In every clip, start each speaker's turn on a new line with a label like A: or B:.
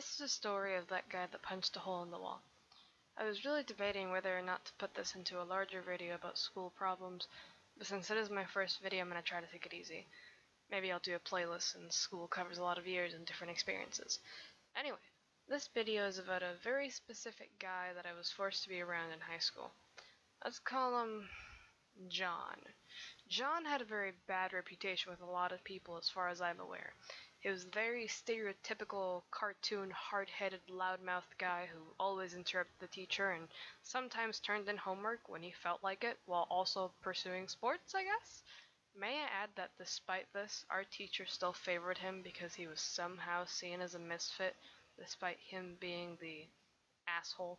A: This is a story of that guy that punched a hole in the wall. I was really debating whether or not to put this into a larger video about school problems, but since it is my first video, I'm going to try to take it easy. Maybe I'll do a playlist since school covers a lot of years and different experiences. Anyway, this video is about a very specific guy that I was forced to be around in high school. Let's call him John. John had a very bad reputation with a lot of people as far as I'm aware. He was a very stereotypical, cartoon, hard-headed, loudmouthed guy who always interrupted the teacher and sometimes turned in homework when he felt like it, while also pursuing sports, I guess? May I add that despite this, our teacher still favored him because he was somehow seen as a misfit, despite him being the asshole.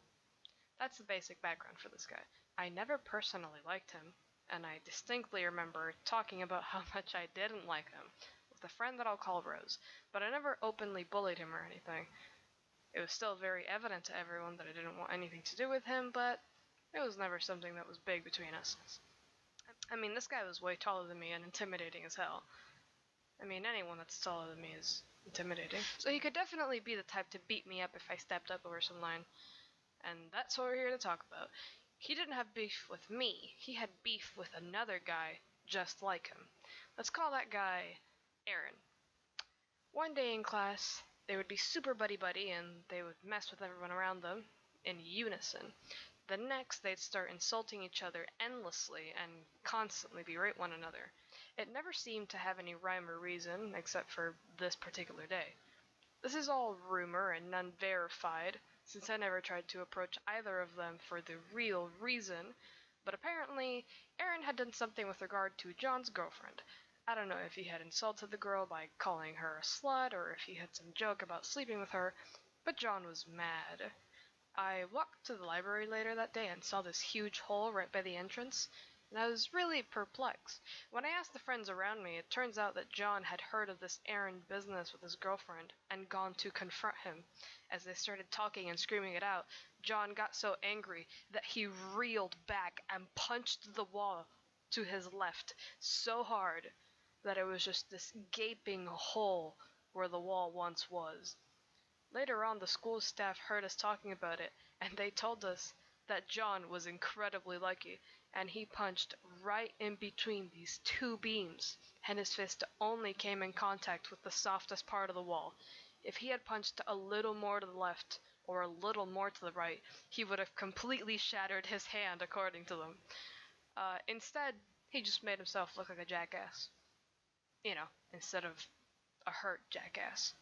A: That's the basic background for this guy. I never personally liked him, and I distinctly remember talking about how much I didn't like him with a friend that I'll call Rose, but I never openly bullied him or anything. It was still very evident to everyone that I didn't want anything to do with him, but it was never something that was big between us. I mean, this guy was way taller than me and intimidating as hell. I mean, anyone that's taller than me is intimidating. So he could definitely be the type to beat me up if I stepped up over some line. And that's what we're here to talk about. He didn't have beef with me. He had beef with another guy just like him. Let's call that guy Aaron. One day in class, they would be super buddy-buddy and they would mess with everyone around them in unison. The next, they'd start insulting each other endlessly and constantly berate one another. It never seemed to have any rhyme or reason, except for this particular day. This is all rumor and none verified, since I never tried to approach either of them for the real reason, but apparently Aaron had done something with regard to John's girlfriend. I don't know if he had insulted the girl by calling her a slut, or if he had some joke about sleeping with her, but John was mad. I walked to the library later that day and saw this huge hole right by the entrance, and I was really perplexed. When I asked the friends around me, it turns out that John had heard of this Aaron business with his girlfriend and gone to confront him. As they started talking and screaming it out, John got so angry that he reeled back and punched the wall to his left so hard that it was just this gaping hole where the wall once was. Later on, the school staff heard us talking about it, and they told us that John was incredibly lucky, and he punched right in between these two beams, and his fist only came in contact with the softest part of the wall. If he had punched a little more to the left, or a little more to the right, he would have completely shattered his hand, according to them. Instead, he just made himself look like a jackass. You know, instead of a hurt jackass.